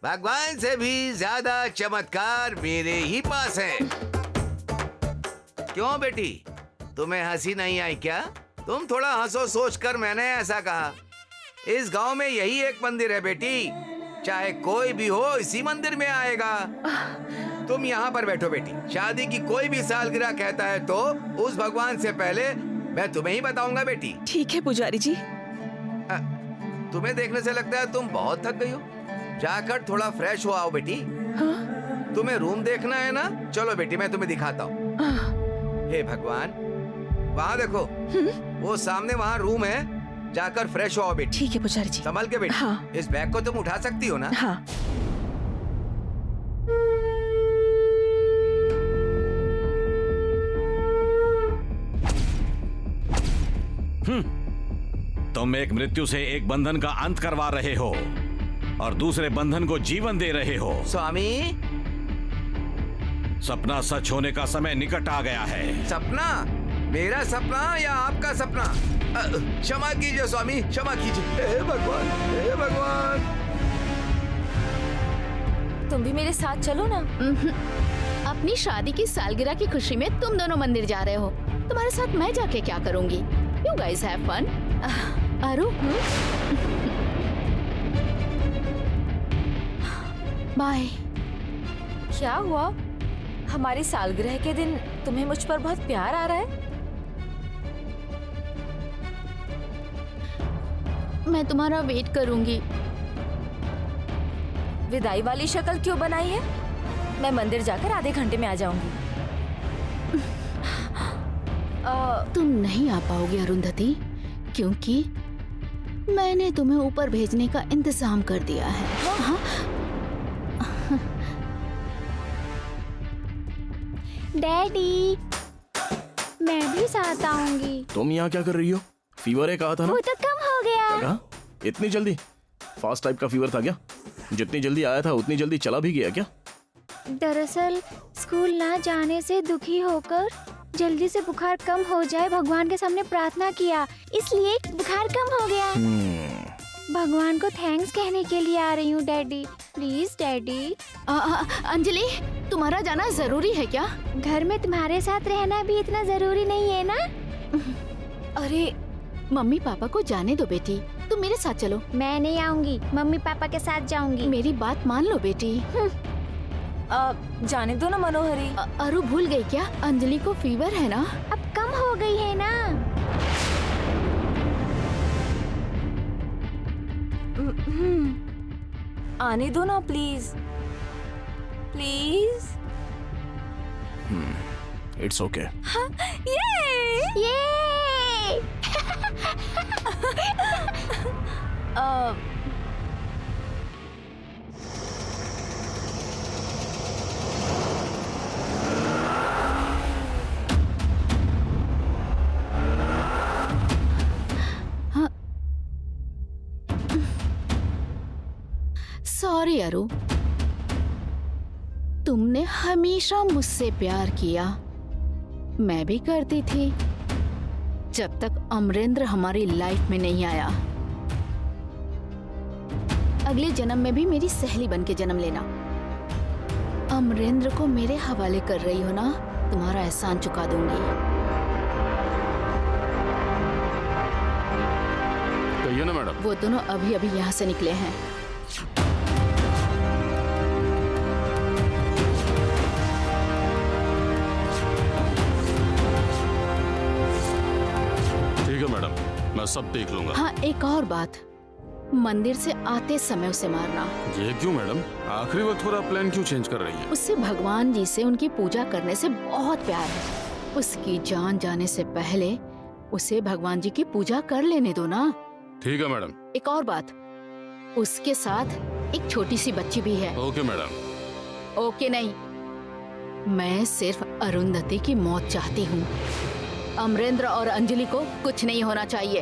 भगवान से भी ज्यादा चमत्कार मेरे ही पास है। क्यों बेटी, तुम्हें हंसी नहीं आई क्या? तुम थोड़ा हंसो सोचकर मैंने ऐसा कहा। इस गांव में यही एक मंदिर है बेटी, चाहे कोई भी हो इसी मंदिर में आएगा। तुम यहाँ पर बैठो बेटी। शादी की कोई भी सालगिरह कहता है तो उस भगवान से पहले मैं तुम्हें ही बताऊंगा बेटी। ठीक है पुजारी जी। तुम्हें देखने से लगता है तुम बहुत थक गई हो। जाकर थोड़ा फ्रेश हो आओ बेटी। हाँ? तुम्हें रूम देखना है ना? चलो बेटी मैं तुम्हें दिखाता हूँ। हे भगवान, वहाँ देखो, वो सामने वहाँ रूम है, जाकर फ्रेश हो बेटी। ठीक है पुजारी जी। संभल के बेटी। हाँ। इस बैग को तुम उठा सकती हो ना? हाँ। तुम एक मृत्यु से एक बंधन का अंत करवा रहे हो और दूसरे बंधन को जीवन दे रहे हो। स्वामी, सपना सच होने का समय निकट आ गया है। सपना? मेरा सपना या आपका सपना? क्षमा कीजिए स्वामी, क्षमा कीजिए। हे भगवान, हे भगवान। तुम भी मेरे साथ चलो ना। अपनी शादी की सालगिरह की खुशी में तुम दोनों मंदिर जा रहे हो, तुम्हारे साथ मैं जाके क्या करूंगी? You guys have fun. अरु, बाय। क्या हुआ? हमारी सालगिरह के दिन तुम्हें मुझ पर बहुत प्यार आ रहा है? मैं तुम्हारा वेट करूंगी। विदाई वाली शक्ल क्यों बनाई है? मैं मंदिर जाकर आधे घंटे में आ जाऊंगी। तुम नहीं आ पाओगी अरुंधति, क्योंकि मैंने तुम्हें ऊपर भेजने का इंतजाम कर दिया है। हाँ? डैडी, मैं भी साथ आऊंगी। तुम यहाँ क्या कर रही हो? फीवर है कहा था ना? वो तो कम हो गया। कहा? इतनी जल्दी? फास्ट टाइप का फीवर था क्या? जितनी जल्दी आया था उतनी जल्दी चला भी गया क्या? दरअसल स्कूल ना जाने से दुखी होकर जल्दी से बुखार कम हो जाए भगवान के सामने प्रार्थना किया, इसलिए बुखार कम हो गया। भगवान को थैंक्स कहने के लिए आ रही हूँ डैडी। Please daddy. अंजलि, तुम्हारा जाना जरूरी है क्या? घर में तुम्हारे साथ रहना भी इतना जरूरी नहीं है ना? अरे मम्मी पापा को जाने दो बेटी, तुम मेरे साथ चलो। मैं नहीं आऊंगी, मम्मी पापा के साथ जाऊंगी। मेरी बात मान लो बेटी। जाने दो ना मनोहरी। अरु भूल गई क्या? अंजलि को फीवर है ना? अब कम हो गई है ना? आने दो ना प्लीज, प्लीज। It's okay. ये सॉरी अरु, तुमने हमेशा मुझसे प्यार किया, मैं भी करती थी, जब तक अमरेंद्र हमारी लाइफ में नहीं आया। अगले जन्म में भी मेरी सहेली बन के जन्म लेना। अमरेंद्र को मेरे हवाले कर रही हो ना, तुम्हारा एहसान चुका दूंगी। कहिए ना मैडम। वो दोनों अभी अभी यहाँ से निकले हैं। मैडम मैं सब देख लूंगा। हाँ, एक और बात, मंदिर से आते समय उसे मारना। ये क्यों मैडम? आखिरी वक्त पूरा प्लान क्यों चेंज कर रही है? उससे भगवान जी से उनकी पूजा करने से बहुत प्यार है। उसकी जान जाने से पहले उसे भगवान जी की पूजा कर लेने दो ना। ठीक है मैडम। एक और बात, उसके साथ एक छोटी सी बच्ची भी है। Okay madam. ओके नहीं, मैं सिर्फ अरुंधति की मौत चाहती हूँ। अमरेंद्र और अंजलि को कुछ नहीं होना चाहिए।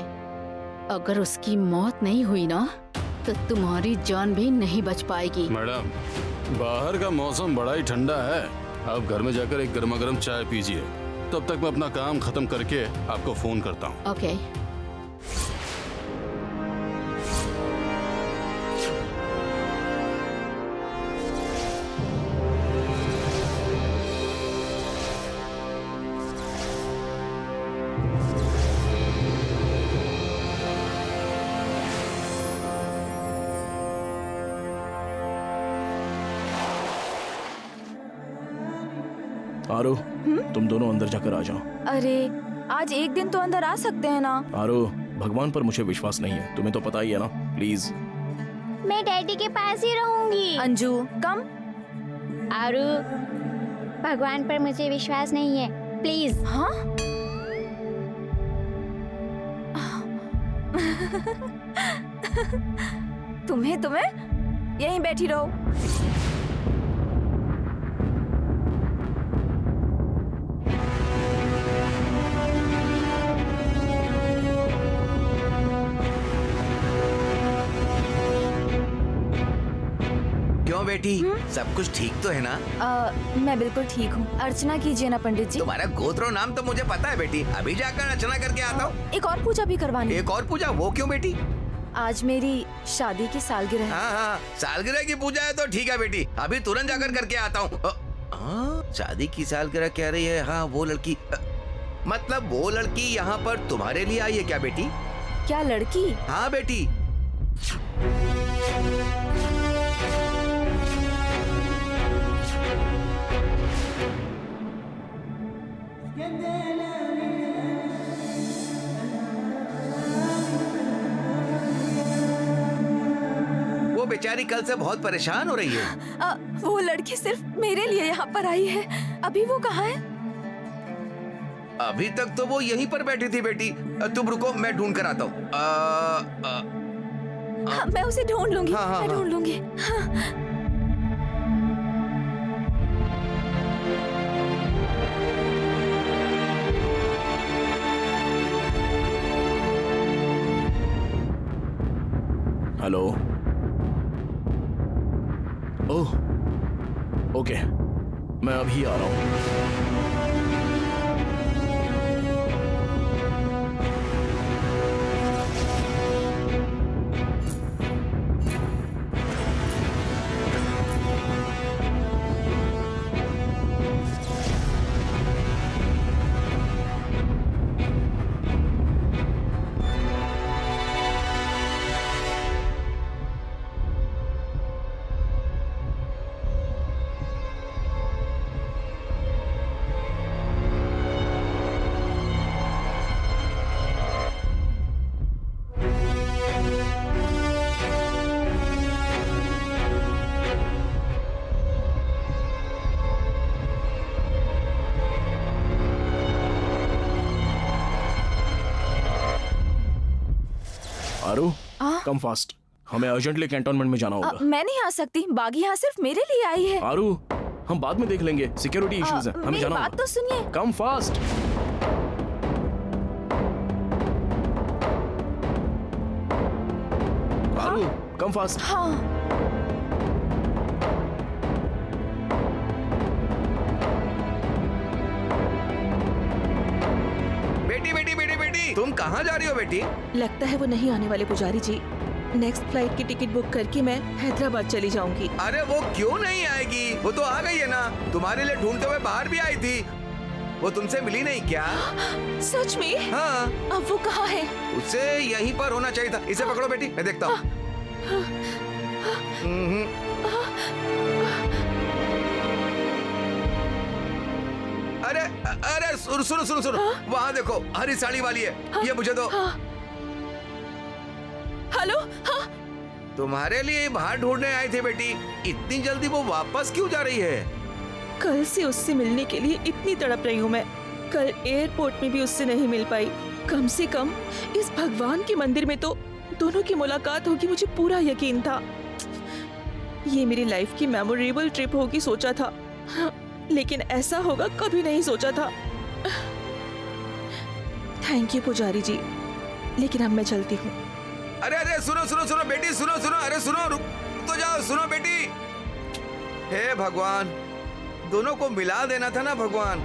अगर उसकी मौत नहीं हुई ना, तो तुम्हारी जान भी नहीं बच पाएगी। मैडम बाहर का मौसम बड़ा ही ठंडा है, आप घर में जाकर एक गर्मा गर्म चाय पीजिए, तब तक मैं अपना काम खत्म करके आपको फोन करता हूँ। ओके। आरो, तुम दोनों अंदर जाकर आ जाओ। अरे आज एक दिन तो अंदर आ सकते हैं ना। आरो, भगवान पर मुझे विश्वास नहीं है, तुम्हें तो पता ही है ना। प्लीज। मैं डैडी के पास ही रहूंगी। अंजू कम। आरू, भगवान पर मुझे विश्वास नहीं है, प्लीज। हाँ तुम्हें यहीं बैठी रहो। क्यों बेटी, सब कुछ ठीक तो है ना? मैं बिल्कुल ठीक हूँ। अर्चना कीजिए ना पंडित जी। तुम्हारा गोत्रो नाम तो मुझे पता है बेटी, अभी जाकर अर्चना करके आता हूँ। एक और पूजा भी करवानी। एक और पूजा? वो क्यों बेटी? आज मेरी शादी की सालगिरह है। हाँ, सालगिरह की पूजा है तो ठीक है बेटी, अभी तुरंत जाकर करके आता हूँ। शादी की सालगिरह कह रही है? हाँ, वो लड़की, मतलब वो लड़की यहाँ पर तुम्हारे लिए आई है क्या बेटी? क्या लड़की? हाँ बेटी। वो बेचारी कल से बहुत परेशान हो रही है। वो लड़की सिर्फ मेरे लिए यहाँ पर आई है। अभी वो कहाँ है? अभी तक तो वो यहीं पर बैठी थी बेटी। तुम रुको, मैं ढूंढ कर आता हूँ। हाँ, मैं उसे ढूंढ लूंगी। हाँ, मैं ढूंढ लूंगी। हाँ। हेलो। ओह, ओके, मैं अभी आ रहा हूँ। आरू, कम फास्ट, हमें अर्जेंटली कैंटोनमेंट में जाना होगा। मैं नहीं आ सकती, बागी यहाँ सिर्फ मेरे लिए आई है। आरू, हम बाद में देख लेंगे, सिक्योरिटी इश्यूज हैं, हमें मेरी जाना बात होगा। तो सुनिए। Come fast. Aaru, come fast. हाँ बेटी बेटी बेटी बेटी, तुम कहाँ जा रही हो बेटी? लगता है वो नहीं आने वाले पुजारी जी। नेक्स्ट फ्लाइट की टिकट बुक करके मैं हैदराबाद चली जाऊंगी। अरे वो क्यों नहीं आएगी, वो तो आ गई है ना। तुम्हारे लिए ढूंढते हुए बाहर भी आई थी। वो तुमसे मिली नहीं क्या? सच में? हाँ। अब वो कहाँ है? उसे यहीं पर होना चाहिए था। इसे पकड़ो बेटी, मैं देखता हूँ। अरे अरे सुनो सुनो सुनो सुनो, वहाँ देखो, हरी साड़ी वाली है। ये मुझे दो। हेलो। हाँ। तुम्हारे लिए बाहर ढूंढने आई थी बेटी। इतनी जल्दी वो वापस क्यों जा रही है? कल से उससे मिलने के लिए इतनी तड़प रही हूँ मैं। कल एयरपोर्ट में भी उससे नहीं मिल पाई। कम से कम इस भगवान के मंदिर में तो दोनों की मुलाकात होगी, मुझे पूरा यकीन था। ये मेरी लाइफ की मेमोरेबल ट्रिप होगी सोचा था, लेकिन ऐसा होगा कभी नहीं सोचा था। थैंक यू पुजारी जी, लेकिन अब मैं चलती हूँ। अरे अरे सुनो सुनो सुनो बेटी, सुनो सुनो, अरे सुनो, रुक तो जाओ, सुनो बेटी। हे भगवान, दोनों को मिला देना था ना भगवान।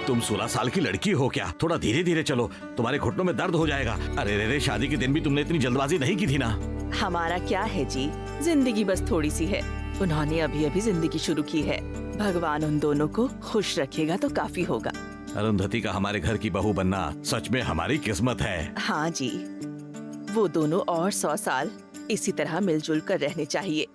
तुम 16 साल की लड़की हो क्या? थोड़ा धीरे धीरे चलो, तुम्हारे घुटनों में दर्द हो जाएगा। अरे रे रे, शादी के दिन भी तुमने इतनी जल्दबाजी नहीं की थी ना। हमारा क्या है जी, जिंदगी बस थोड़ी सी है। उन्होंने अभी अभी जिंदगी शुरू की है। भगवान उन दोनों को खुश रखेगा तो काफी होगा। अरुंधति का हमारे घर की बहू बनना सच में हमारी किस्मत है। हाँ जी, वो दोनों और 100 साल इसी तरह मिलजुल कर रहने चाहिए।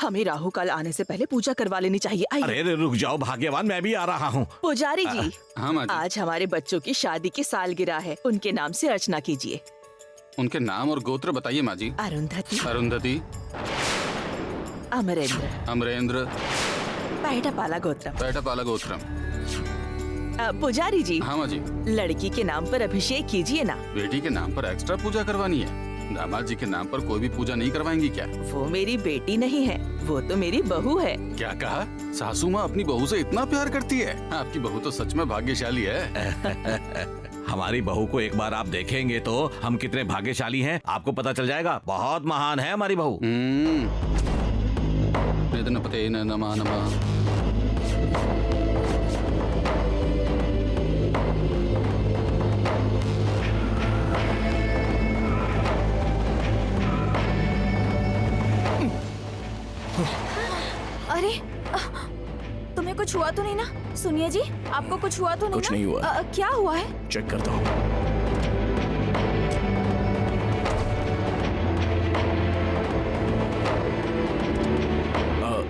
हमें राहु काल आने से पहले पूजा करवा लेनी चाहिए। आइए अरे अरे, रुक जाओ भाग्यवान, मैं भी आ रहा हूँ। पुजारी जी, हाँ माँ जी। आज हमारे बच्चों की शादी की सालगिरह है, उनके नाम से अर्चना कीजिए। उनके नाम और गोत्र बताइए माँ जी। अरुंधति, अरुंधति, अमरेंद्र, अमरेंद्र, पैटपाला गोत्रम। पैटपाला गोत्रम। पुजारी जी, हाँ माँ जी। लड़की के नाम पर अभिषेक कीजिए ना। बेटी के नाम पर एक्स्ट्रा पूजा करवानी है? दामाद जी के नाम पर कोई भी पूजा नहीं करवाएंगी क्या? वो मेरी बेटी नहीं है, वो तो मेरी बहू है। क्या कहा? सासू माँ अपनी बहू से इतना प्यार करती है? आपकी बहू तो सच में भाग्यशाली है। हमारी बहू को एक बार आप देखेंगे तो हम कितने भाग्यशाली हैं आपको पता चल जाएगा। बहुत महान है हमारी बहू। निधनपते नमः नमः। अरे तुम्हें कुछ हुआ तो नहीं ना? सुनिए जी, आपको कुछ हुआ तो नहीं कुछ ना? नहीं हुआ। क्या हुआ है? चेक करता हूँ।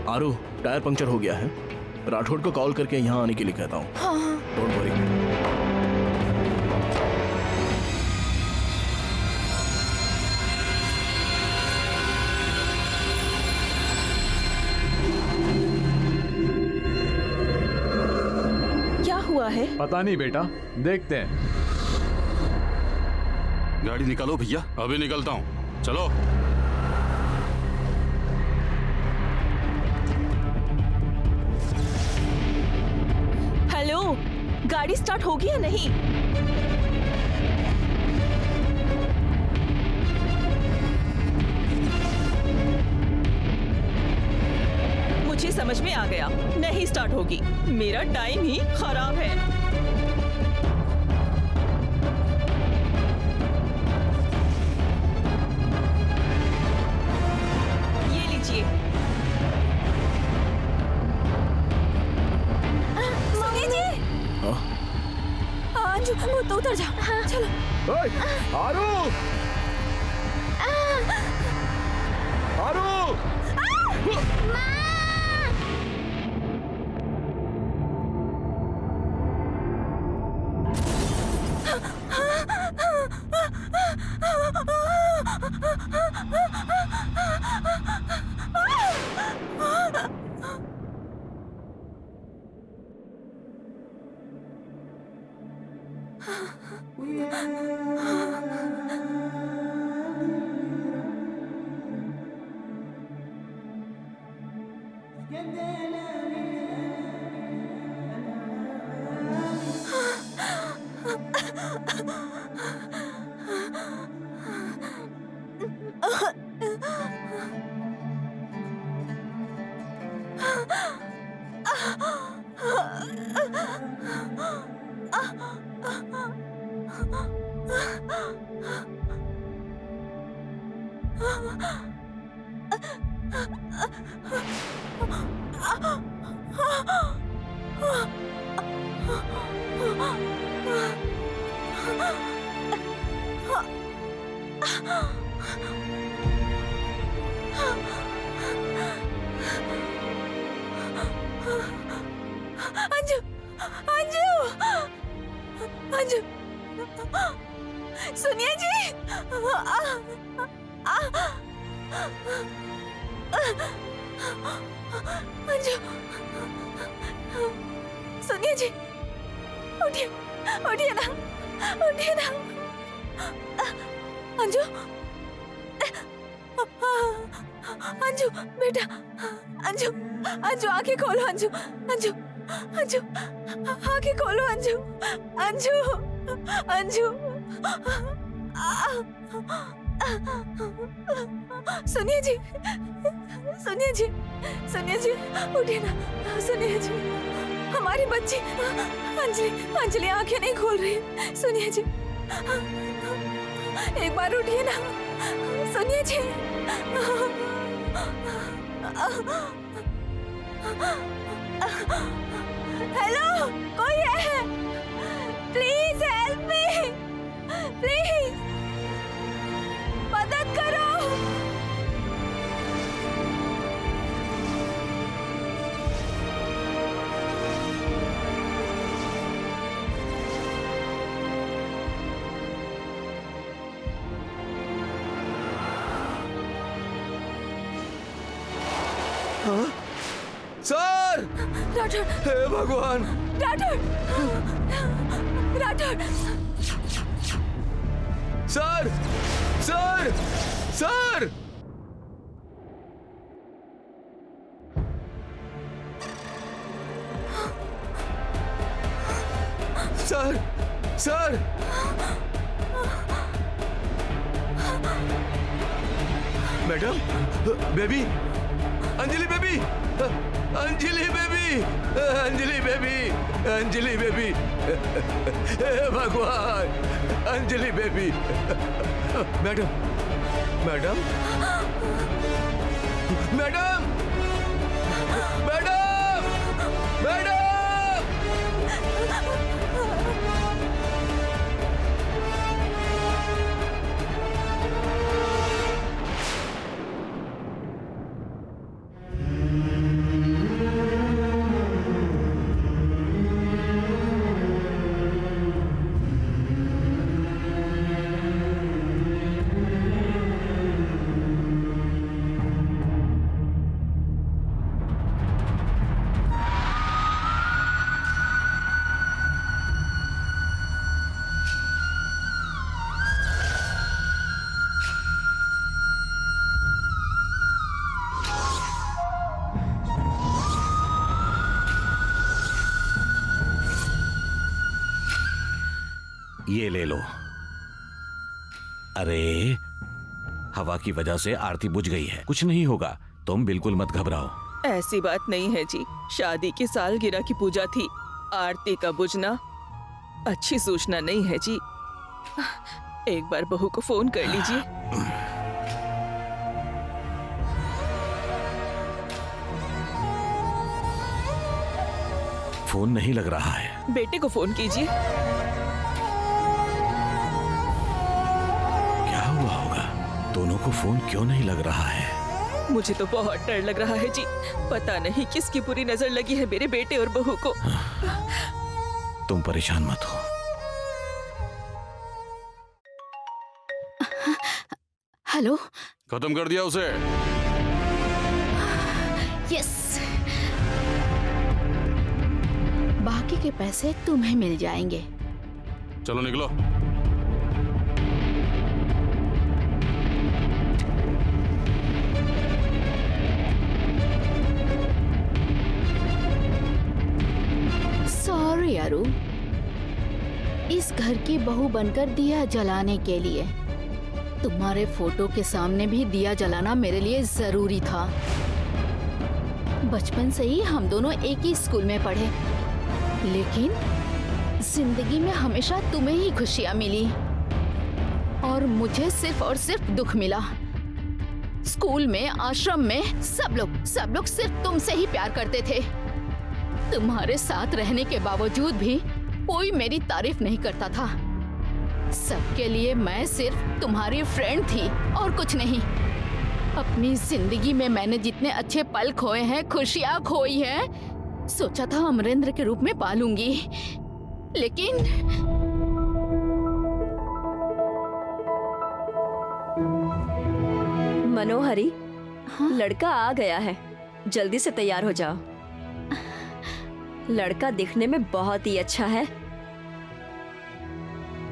आरू, टायर पंक्चर हो गया है। राठौड़ को कॉल करके यहाँ आने के लिए कहता हूँ। हाँ। Don't worry. क्या हुआ है? पता नहीं बेटा, देखते हैं। गाड़ी निकालो भैया। अभी निकलता हूँ, चलो। हेलो, गाड़ी स्टार्ट होगी या नहीं? मुझे समझ में आ गया, नहीं स्टार्ट होगी। मेरा टाइम ही खराब है। ये लीजिए। सुनिए जी। हाँ? अंजू, वो तो उतर जा। चलो। ओए, आरू! आरू! अंजू, अंजू, अंजू, सुनिए जी। अंजू, सुनिए जी, उठिए, उठिए ना, उठिए ना। अंजू, अंजू बेटा, अंजू, अंजू आंखें खोलो। अंजू, अंजू, अंजू आंखें खोलो। अंजू, अंजू, अंजू। सुनिए जी, सुनिए जी, सुनिए जी, उठिए ना। सुनिए जी, हमारी बच्ची अंजलि, अंजलि आंखें नहीं खोल रही। सुनिए जी, एक बार उठिए ना। सुनिए जी। हेलो, कोई है? प्लीज हेल्प मी, प्लीज मदद करो। सर, राठौर, हे भगवान, Rathore, Rathore, sir, sir, sir, sir, sir, madam, baby, Anjali baby, Anjali baby, Anjali baby, Anjali baby, हे भगवान, Anjali baby, madam, madam, madam, madam, madam, ये ले लो। अरे, हवा की वजह से आरती बुझ गई है, कुछ नहीं होगा, तुम बिल्कुल मत घबराओ। ऐसी बात नहीं है जी, शादी की सालगिरह की पूजा थी, आरती का बुझना अच्छी सूचना नहीं है जी। एक बार बहू को फोन कर लीजिए। फोन नहीं लग रहा है। बेटे को फोन कीजिए। क्या हुआ होगा? दोनों को फोन क्यों नहीं लग रहा है? मुझे तो बहुत डर लग रहा है जी, पता नहीं किसकी बुरी नजर लगी है मेरे बेटे और बहू को। तुम परेशान मत हो। हेलो। खत्म कर दिया उसे। यस। बाकी के पैसे तुम्हें मिल जाएंगे। चलो निकलो। सॉरी अरु, इस घर की बहू बनकर दिया जलाने के लिए तुम्हारे फोटो के सामने भी दिया जलाना मेरे लिए जरूरी था। बचपन से ही हम दोनों एक ही स्कूल में पढ़े, लेकिन जिंदगी में हमेशा तुम्हें ही खुशियां मिली और मुझे सिर्फ और सिर्फ दुख मिला। स्कूल में, आश्रम में सब लोग सिर्फ तुमसे ही प्यार करते थे। तुम्हारे साथ रहने के बावजूद भी कोई मेरी तारीफ नहीं करता था। सबके लिए मैं सिर्फ तुम्हारी फ्रेंड थी और कुछ नहीं। अपनी जिंदगी में मैंने जितने अच्छे पल खोए हैं, खुशियां खोई हैं, सोचा था अमरेंद्र के रूप में पालूंगी, लेकिन मनोहरी, हाँ? लड़का आ गया है, जल्दी से तैयार हो जाओ। लड़का दिखने में बहुत ही अच्छा है,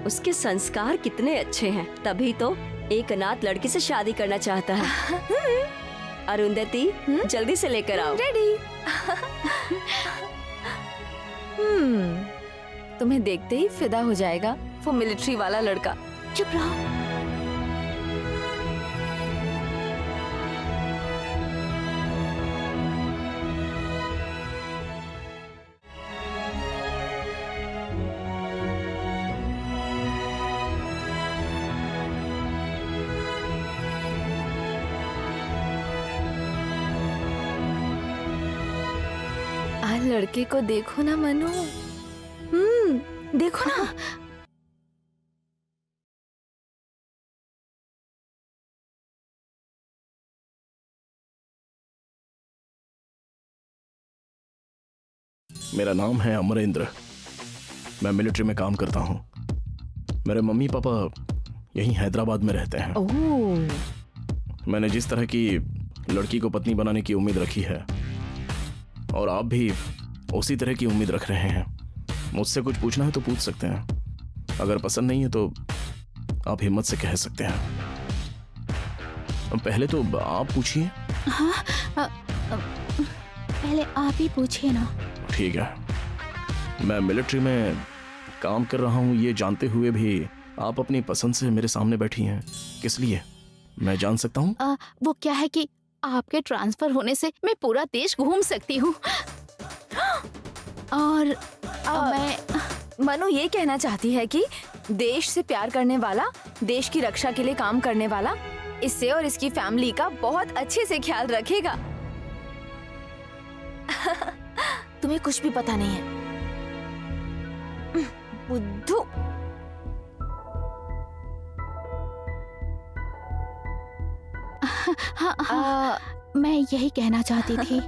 उसके संस्कार कितने अच्छे हैं, तभी तो एक अनाथ लड़की से शादी करना चाहता है। अरुंधति, जल्दी से लेकर आओ। रेडी। तुम्हें देखते ही फिदा हो जाएगा वो मिलिट्री वाला लड़का। चुप रहो। लड़के को देखो ना मनु। देखो ना। मेरा नाम है अमरेंद्र, मैं मिलिट्री में काम करता हूँ। मेरे मम्मी पापा यहीं हैदराबाद में रहते हैं। ओह। मैंने जिस तरह की लड़की को पत्नी बनाने की उम्मीद रखी है और आप भी उसी तरह की उम्मीद रख रहे हैं। मुझसे कुछ पूछना है तो पूछ सकते हैं, अगर पसंद नहीं है तो आप हिम्मत से कह सकते हैं। पहले तो आप पूछिए। पहले आप ही पूछिए ना। ठीक है, मैं मिलिट्री में काम कर रहा हूँ ये जानते हुए भी आप अपनी पसंद से मेरे सामने बैठी हैं, किस लिए मैं जान सकता हूँ? वो क्या है कि आपके ट्रांसफर होने से मैं पूरा देश घूम सकती हूँ और मैं मनु ये कहना चाहती है कि देश से प्यार करने वाला, देश की रक्षा के लिए काम करने वाला इससे और इसकी फैमिली का बहुत अच्छे से ख्याल रखेगा। तुम्हें कुछ भी पता नहीं है बुद्धू। मैं यही कहना चाहती थी।